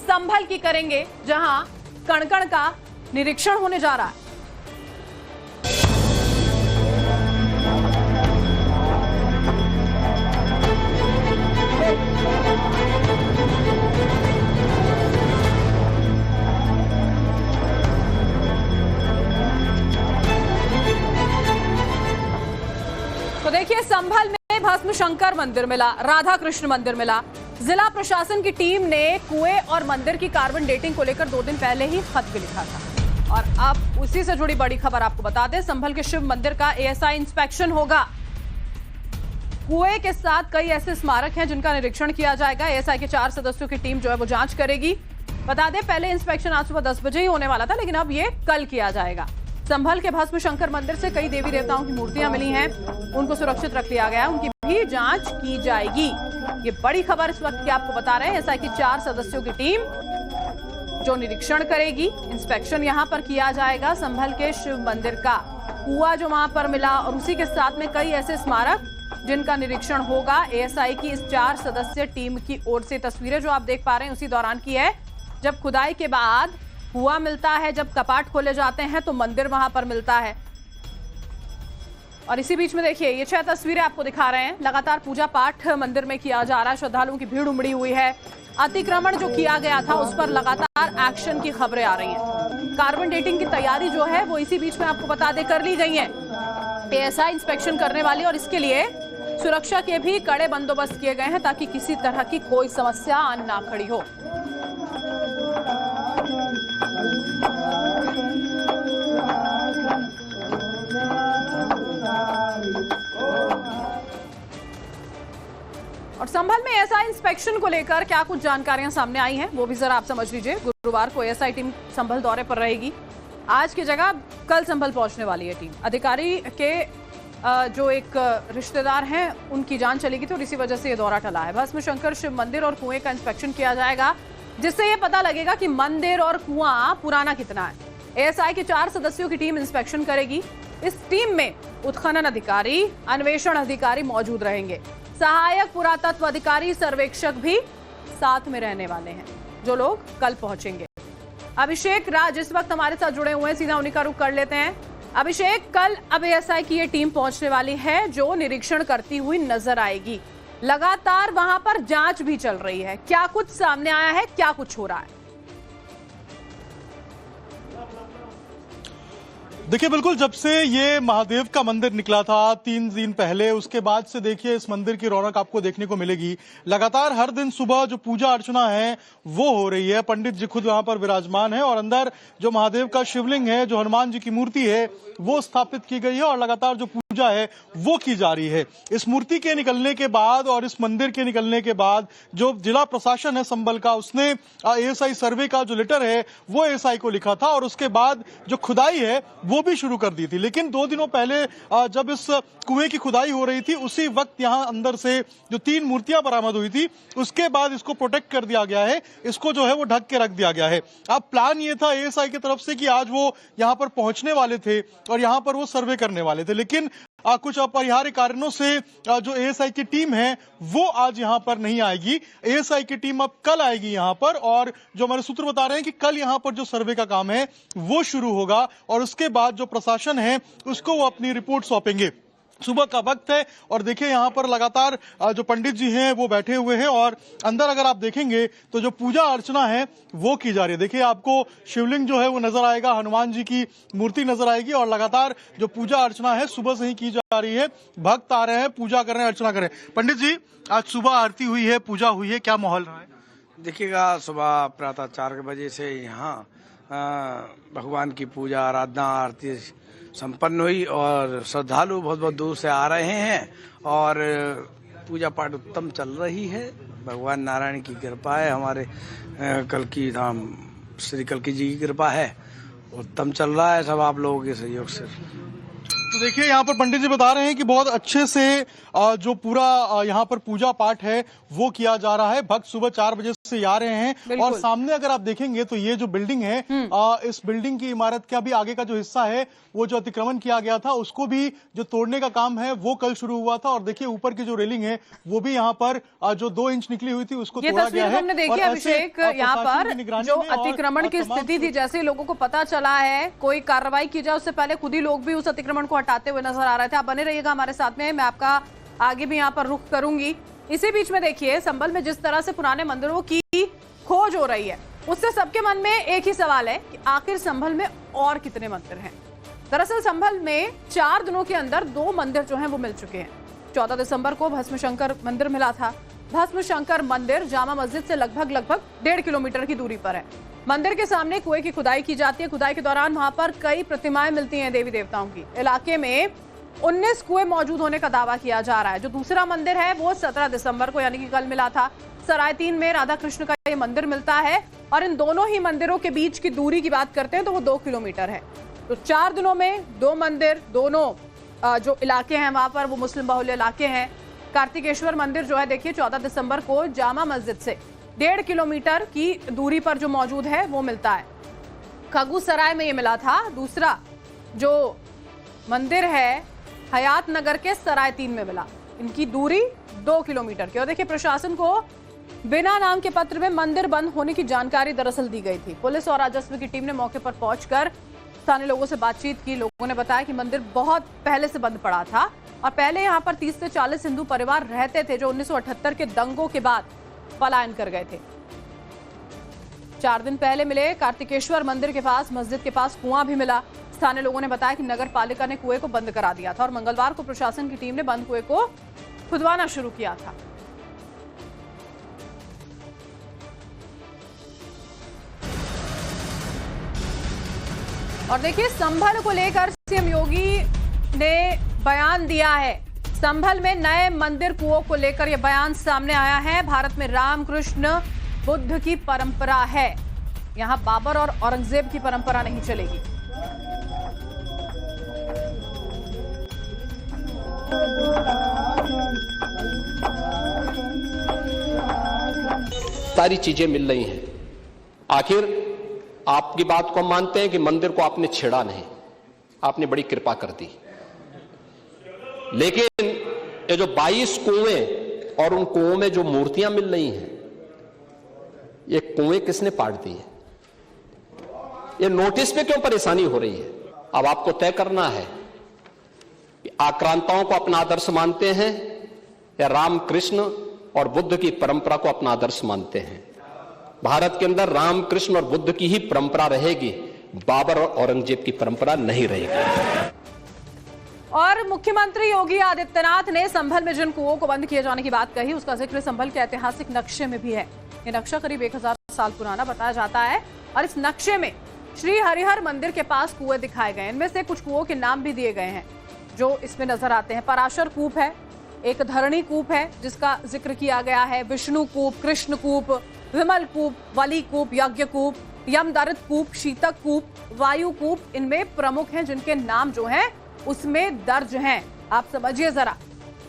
संभल की करेंगे, जहां कण-कण का निरीक्षण होने जा रहा है। तो देखिए, संभल में भस्म शंकर मंदिर मिला, राधा कृष्ण मंदिर मिला। जिला प्रशासन की टीम ने कुएं और मंदिर की कार्बन डेटिंग को लेकर 2 दिन पहले ही खत भी लिखा था। और अब उसी से जुड़ी बड़ी खबर आपको बता दें, संभल के शिव मंदिर का एएसआई इंस्पेक्शन होगा। कुएं के साथ कई ऐसे स्मारक हैं जिनका निरीक्षण किया जाएगा। एएसआई के 4 सदस्यों की टीम जो है वो जांच करेगी। बता दें, पहले इंस्पेक्शन आज सुबह 10 बजे ही होने वाला था, लेकिन अब ये कल किया जाएगा। संभल के भस्म शंकर मंदिर से कई देवी देवताओं की मूर्तियां मिली हैं, उनको सुरक्षित रख लिया गया है, उनकी भी जांच की जाएगी। ये बड़ी खबर इस वक्त की आपको बता रहे हैं। एएसआई की 4 सदस्यों की टीम जो निरीक्षण करेगी, इंस्पेक्शन यहां पर किया जाएगा। संभल के शिव मंदिर का कुआं जो वहां पर मिला और उसी के साथ में कई ऐसे स्मारक जिनका निरीक्षण होगा। एएसआई की इस 4 सदस्यीय टीम की ओर से तस्वीरें जो आप देख पा रहे हैं उसी दौरान की है, जब खुदाई के बाद कुआं मिलता है, जब कपाट खोले जाते हैं तो मंदिर वहां पर मिलता है। और इसी बीच में देखिए, ये 6 तस्वीरें आपको दिखा रहे हैं। लगातार पूजा पाठ मंदिर में किया जा रहा है, श्रद्धालुओं की भीड़ उमड़ी हुई है। अतिक्रमण जो किया गया था उस पर लगातार एक्शन की खबरें आ रही हैं। कार्बन डेटिंग की तैयारी जो है वो इसी बीच में आपको बता दे कर ली गई है। एएसआई इंस्पेक्शन करने वाली, और इसके लिए सुरक्षा के भी कड़े बंदोबस्त किए गए हैं ताकि किसी तरह की कोई समस्या ना खड़ी हो। और संभल में एएसआई इंस्पेक्शन को लेकर क्या कुछ जानकारियां सामने आई हैं वो भी जरा आप समझ लीजिए। गुरुवार को एएसआई टीम संभल दौरे पर रहेगी। आज की जगह कल संभल पहुंचने वाली है टीम। अधिकारी के जो एक रिश्तेदार हैं उनकी जान चलेगी, तो इसी वजह से ये दौरा टला है। भस्म शंकर शिव मंदिर और कुएं का इंस्पेक्शन किया जाएगा, जिससे ये पता लगेगा कि मंदिर और कुआं पुराना कितना है। एएसआई के 4 सदस्यों की टीम इंस्पेक्शन करेगी। इस टीम में उत्खनन अधिकारी, अन्वेषण अधिकारी मौजूद रहेंगे। सहायक पुरातत्व अधिकारी, सर्वेक्षक भी साथ में रहने वाले हैं, जो लोग कल पहुंचेंगे। अभिषेक राज इस वक्त हमारे साथ जुड़े हुए हैं, सीधा उन्हीं का रुख कर लेते हैं। अभिषेक, कल अब एएसआई की ये टीम पहुंचने वाली है जो निरीक्षण करती हुई नजर आएगी। लगातार वहां पर जांच भी चल रही है, क्या कुछ सामने आया है, क्या कुछ हो रहा है? देखिए, बिल्कुल जब से ये महादेव का मंदिर निकला था 3 दिन पहले, उसके बाद से देखिए इस मंदिर की रौनक आपको देखने को मिलेगी। लगातार हर दिन सुबह जो पूजा अर्चना है वो हो रही है। पंडित जी खुद वहां पर विराजमान है और अंदर जो महादेव का शिवलिंग है, जो हनुमान जी की मूर्ति है, वो स्थापित की गई है और लगातार जो पूजा है वो की जा रही है। इस मूर्ति के निकलने के बाद और इस मंदिर के निकलने के बाद जो जिला प्रशासन है संभल का, उसने एएसआई सर्वे का जो लेटर है वो एएसआई को लिखा था और उसके बाद जो खुदाई है वो भी शुरू कर दी थी। लेकिन 2 दिनों पहले जब इस कुएं की खुदाई हो रही थी, उसी वक्त यहां अंदर से जो 3 मूर्तियां बरामद हुई थी, उसके बाद इसको प्रोटेक्ट कर दिया गया है, इसको जो है वो ढक के रख दिया गया है। अब प्लान ये था एएसआई की तरफ से कि आज वो यहां पर पहुंचने वाले थे और यहां पर वो सर्वे करने वाले थे, लेकिन कुछ अपरिहार्य कारणों से जो एएसआई की टीम है वो आज यहां पर नहीं आएगी। एएसआई की टीम अब कल आएगी यहां पर, और जो हमारे सूत्र बता रहे हैं कि कल यहां पर जो सर्वे का काम है वो शुरू होगा और उसके बाद जो प्रशासन है उसको वो अपनी रिपोर्ट सौंपेंगे। सुबह का वक्त है और देखिए यहाँ पर लगातार जो पंडित जी हैं वो बैठे हुए हैं और अंदर अगर आप देखेंगे तो जो पूजा अर्चना है वो की जा रही है। देखिए, आपको शिवलिंग जो है वो नजर आएगा, हनुमान जी की मूर्ति नजर आएगी और लगातार जो पूजा अर्चना है सुबह से ही की जा रही है। भक्त आ रहे हैं, पूजा कर रहे हैं, अर्चना कर रहे हैं। पंडित जी, आज सुबह आरती हुई है, पूजा हुई है, क्या माहौल रहा है? देखिएगा, सुबह प्रातः 4 बजे से यहाँ भगवान की पूजा, आराधना, आरती संपन्न हुई और श्रद्धालु बहुत बहुत दूर से आ रहे हैं और पूजा पाठ उत्तम चल रही है। भगवान नारायण की कृपा है, हमारे कल्की धाम श्री कल्की जी की कृपा है, उत्तम चल रहा है सब आप लोगों के सहयोग से। तो देखिए, यहाँ पर पंडित जी बता रहे हैं कि बहुत अच्छे से जो पूरा यहाँ पर पूजा पाठ है वो किया जा रहा है। भक्त सुबह 4 बजे से आ रहे हैं। और सामने अगर आप देखेंगे तो ये जो बिल्डिंग है, इस बिल्डिंग की इमारत का भी आगे का जो हिस्सा है, वो जो अतिक्रमण किया गया था उसको भी जो तोड़ने का काम है वो कल शुरू हुआ था। और देखिए ऊपर की जो रेलिंग है वो भी यहाँ पर जो 2 इंच निकली हुई थी उसको तोड़ा गया है। हमने देखी अभिषेक, यहाँ पर जो अतिक्रमण की स्थिति थी, जैसे लोगों को पता चला है कोई कार्रवाई की जाए उससे पहले खुद ही लोग भी उस अतिक्रमण को हटाते हुए नजर आ रहे थे। आप बने रहिएगा हमारे साथ में, मैं आपका आगे भी यहाँ पर रुख करूंगी। इसी बीच में देखिए संभल में जिस तरह से पुराने मंदिरों की खोज हो रही है, उससे सबके मन में एक ही सवाल है कि आखिर संभल में और कितने मंदिर हैं। दरअसल संभल में 4 दिनों के अंदर 2 मंदिर जो हैं वो मिल चुके हैं। 14 दिसंबर को भस्म शंकर मंदिर मिला था। भस्म शंकर मंदिर जामा मस्जिद से लगभग 1.5 किलोमीटर की दूरी पर है। मंदिर के सामने कुएं की खुदाई की जाती है। खुदाई के दौरान वहां पर कई प्रतिमाएं मिलती हैं देवी देवताओं की। इलाके में 19 कुएं मौजूद होने का दावा किया जा रहा है। जो दूसरा मंदिर है वो 17 दिसंबर को यानी कि कल मिला था। सराय 3 में राधा कृष्ण का ये मंदिर मिलता है और इन दोनों ही मंदिरों के बीच की दूरी की बात करते हैं तो वो 2 किलोमीटर है। तो 4 दिनों में 2 मंदिर, दोनों जो इलाके हैं वहां पर वो मुस्लिम बहुल इलाके हैं। कार्तिकेश्वर मंदिर जो है देखिए 14 दिसंबर को जामा मस्जिद से 1.5 किलोमीटर की दूरी पर जो मौजूद है वो मिलता है। खगूसराय में ये मिला था। दूसरा जो मंदिर है हयात नगर के सराय 3 में मिला। इनकी दूरी 2 किलोमीटर की। और देखिए प्रशासन को बिना नाम के पत्र में मंदिर बंद होने की जानकारी दरअसल दी गई थी। पुलिस और राजस्व की टीम ने मौके पर पहुंचकर स्थानीय लोगों से बातचीत की। लोगों ने बताया कि मंदिर बहुत पहले से बंद पड़ा था और पहले यहाँ पर 30 से 40 हिंदू परिवार रहते थे जो 1978 के दंगों के बाद पलायन कर गए थे। 4 दिन पहले मिले कार्तिकेश्वर मंदिर के पास मस्जिद के पास कुआं भी मिला। स्थानीय लोगों ने बताया कि नगर पालिका ने कुएं को बंद करा दिया था और मंगलवार को प्रशासन की टीम ने बंद कुएं को खुदवाना शुरू किया था। और देखिए संभल को लेकर सीएम योगी ने बयान दिया है। संभल में नए मंदिर कुओं को लेकर यह बयान सामने आया है। भारत में राम कृष्ण बुद्ध की परंपरा है, यहां बाबर और औरंगजेब की परंपरा नहीं चलेगी। सारी चीजें मिल रही हैं। आखिर आपकी बात को हम मानते हैं कि मंदिर को आपने छेड़ा नहीं, आपने बड़ी कृपा कर दी। लेकिन ये जो 22 कुएं और उन कुओं में जो मूर्तियां मिल रही हैं, ये कुएं किसने पाट दिए? ये नोटिस पे क्यों परेशानी हो रही है? अब आपको तय करना है कि आक्रांताओं को अपना आदर्श मानते हैं या राम कृष्ण और बुद्ध की परंपरा को अपना आदर्श मानते हैं। भारत के अंदर राम कृष्ण और बुद्ध की ही परंपरा रहेगी, बाबर और औरंगजेब की परंपरा नहीं रहेगी। और मुख्यमंत्री योगी आदित्यनाथ ने संभल में जिन कुओं को बंद किए जाने की बात कही उसका जिक्र संभल के ऐतिहासिक नक्शे में भी है। ये नक्शा करीब 1000 साल पुराना बताया जाता है और इस नक्शे में श्री हरिहर मंदिर के पास कुएं दिखाए गए। इनमें से कुछ कुओं के नाम भी दिए गए हैं जो इसमें नजर आते हैं। पराशर कूप है, एक धरणी कूप है जिसका जिक्र किया गया है, विष्णु कूप, कृष्ण कूप, विमल कूप, वली कूप, यज्ञ कूप, यमदरित कूप, शीतक कूप, वायु कूप इनमें प्रमुख हैं जिनके नाम जो हैं उसमें दर्ज हैं। आप समझिए जरा।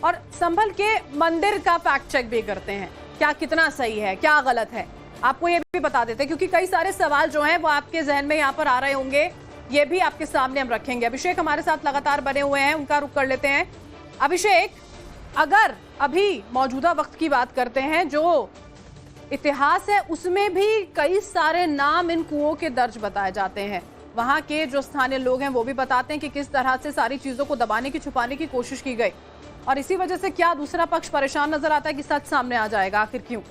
और संभल के मंदिर का फैक्ट चेक भी करते हैं, क्या कितना सही है क्या गलत है, आपको ये भी बता देते हैं क्योंकि कई सारे सवाल जो हैं वो आपके जहन में यहाँ पर आ रहे होंगे, ये भी आपके सामने हम रखेंगे। अभिषेक हमारे साथ लगातार बने हुए हैं, उनका रुख कर लेते हैं। अभिषेक, अगर अभी मौजूदा वक्त की बात करते हैं, जो इतिहास है उसमें भी कई सारे नाम इन कुओं के दर्ज बताए जाते हैं। वहां के जो स्थानीय लोग हैं वो भी बताते हैं कि किस तरह से सारी चीजों को दबाने की छुपाने की कोशिश की गई और इसी वजह से क्या दूसरा पक्ष परेशान नजर आता है कि सच सामने आ जाएगा, आखिर क्यों?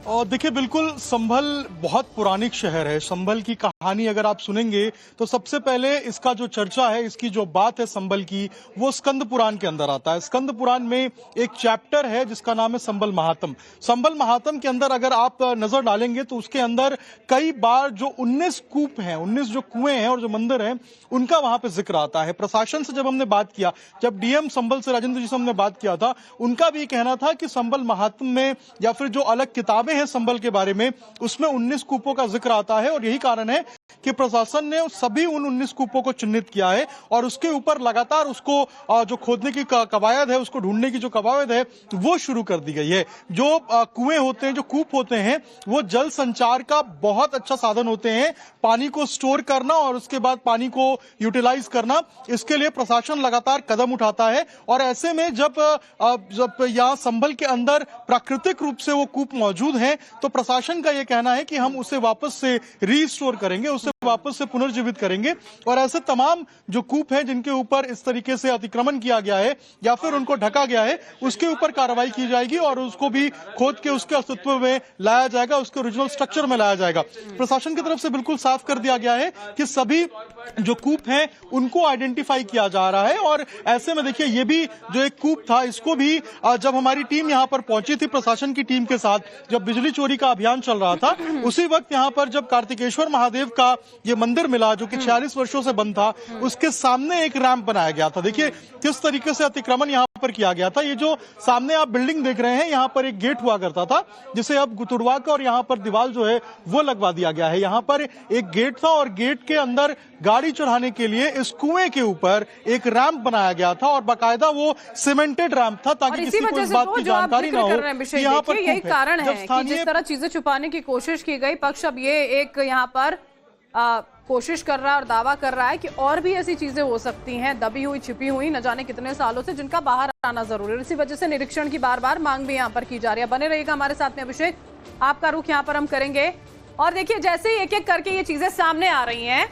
और देखिए बिल्कुल संभल बहुत पौराणिक शहर है। संभल की कहानी अगर आप सुनेंगे तो सबसे पहले इसका जो चर्चा है, इसकी जो बात है संभल की, वो स्कंद पुराण के अंदर आता है। स्कंद पुराण में एक चैप्टर है जिसका नाम है संभल महात्म। संभल महात्म के अंदर अगर आप नजर डालेंगे तो उसके अंदर कई बार जो 19 कूप हैं, 19 जो कुएं हैं और जो मंदिर हैं उनका वहां पे जिक्र आता है। प्रशासन से जब हमने बात किया, जब डीएम संभल से राजेंद्र जी से हमने बात किया था, उनका भी कहना था कि संभल महात्म में या फिर जो अलग किताबें हैं संभल के बारे में उसमें 19 कूपों का जिक्र आता है और यही कारण है कि प्रशासन ने सभी उन 19 कूपों को चिन्हित किया है और उसके ऊपर लगातार उसको जो खोदने की कवायद है, उसको ढूंढने की जो कवायद है वो शुरू कर दी गई है। जो कुएं होते हैं, जो कूप होते हैं, वो जल संचार का बहुत अच्छा साधन होते हैं। पानी को स्टोर करना और उसके बाद पानी को यूटिलाइज करना, इसके लिए प्रशासन लगातार कदम उठाता है। और ऐसे में जब यहाँ संभल के अंदर प्राकृतिक रूप से वो कूप मौजूद हैं, तो प्रशासन का ये कहना है कि हम उसे वापस से रीस्टोर करेंगे, उसे वापस से पुनर्जीवित करेंगे। और ऐसे तमाम जो कूप हैं जिनके ऊपर इस तरीके से अतिक्रमण किया गया है या फिर उनको ढका गया है, उसके ऊपर कार्रवाई की जाएगी और उसको भी खोद के उसके अस्तित्व में लाया जाएगा, उसके ओरिजिनल स्ट्रक्चर में लाया जाएगा। प्रशासन की तरफ से बिल्कुल साफ कर दिया गया है कि सभी जो कूप हैं उनको आइडेंटिफाई किया जा रहा है। और ऐसे में देखिए, ये भी जो एक कूप था, इसको भी जब हमारी टीम यहां पर पहुंची थी प्रशासन की टीम के साथ, जब बिजली चोरी का अभियान चल रहा था, उसी वक्त यहां पर जब कार्तिकेश्वर महादेव का ये मंदिर मिला जो कि 46 वर्षों से बंद था, उसके सामने एक रैंप बनाया गया था। देखिए किस तरीके से अतिक्रमण यहां पर किया गया था। ये जो सामने आप बिल्डिंग देख रहे हैं, यहां पर एक गेट हुआ करता था जिसे अब तुड़वा कर और यहां पर दीवार जो है वो लगवा दिया गया है। यहां पर एक गेट था और गेट के अंदर गाड़ी चढ़ाने के लिए इस कुएं के ऊपर एक रैंप बनाया गया था और बाकायदा वो सीमेंटेड रैंप था ताकि किसी को इस बात की जानकारी ना हो कि यहाँ पर यही कारण है कि जिस तरह चीजें छुपाने की कोशिश की गई, पक्ष अब ये एक यहाँ पर कोशिश कर रहा है और दावा कर रहा है कि और भी ऐसी चीजें हो सकती हैं दबी हुई, छिपी हुई, न जाने कितने सालों से, जिनका बाहर आना जरूरी है। इसी वजह से निरीक्षण की बार बार मांग भी यहाँ पर की जा रही है। बने रहिएगा हमारे साथ में अभिषेक, आपका रुख यहाँ पर हम करेंगे। और देखिए जैसे ही एक एक करके ये चीजें सामने आ रही हैं,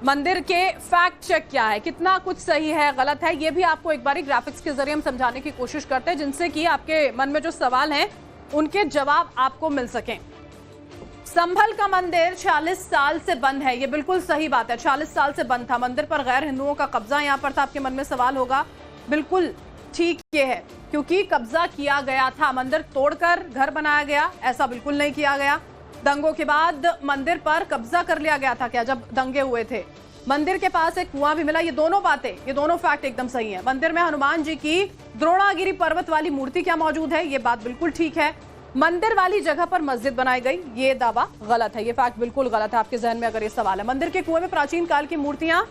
मंदिर के फैक्ट चेक क्या है, कितना कुछ सही है, गलत है, ये भी आपको एक बारी ग्राफिक्स के जरिए हम समझाने की कोशिश करते हैं, जिनसे कि आपके मन में जो सवाल हैं उनके जवाब आपको मिल सकें। संभल का मंदिर 40 साल से बंद है, ये बिल्कुल सही बात है। 40 साल से बंद था मंदिर, पर गैर हिंदुओं का कब्जा यहाँ पर था। आपके मन में सवाल होगा, बिल्कुल ठीक ये है, क्योंकि कब्जा किया गया था, मंदिर तोड़कर घर बनाया गया, ऐसा बिल्कुल नहीं किया गया। दंगों के बाद मंदिर पर कब्जा कर लिया गया था क्या, जब दंगे हुए थे। मंदिर के पास एक कुआं भी मिला, ये दोनों बातें, ये दोनों फैक्ट एकदम सही है। मंदिर में हनुमान जी की द्रोणागिरी पर्वत वाली मूर्ति क्या मौजूद है, ये बात बिल्कुल ठीक है। मंदिर वाली जगह पर मस्जिद बनाई गई, ये दावा गलत है, ये फैक्ट बिल्कुल गलत है। आपके जहन में अगर ये सवाल है, मंदिर के कुएं में प्राचीन काल की मूर्तियां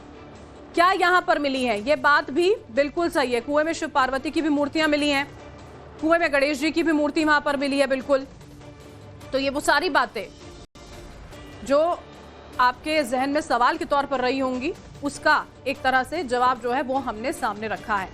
क्या यहाँ पर मिली हैं, ये बात भी बिल्कुल सही है। कुएं में शिव पार्वती की भी मूर्तियां मिली हैं, कुएं में गणेश जी की भी मूर्ति वहां पर मिली है, बिल्कुल। तो ये वो सारी बातें जो आपके जहन में सवाल के तौर पर रही होंगी, उसका एक तरह से जवाब जो है वो हमने सामने रखा है।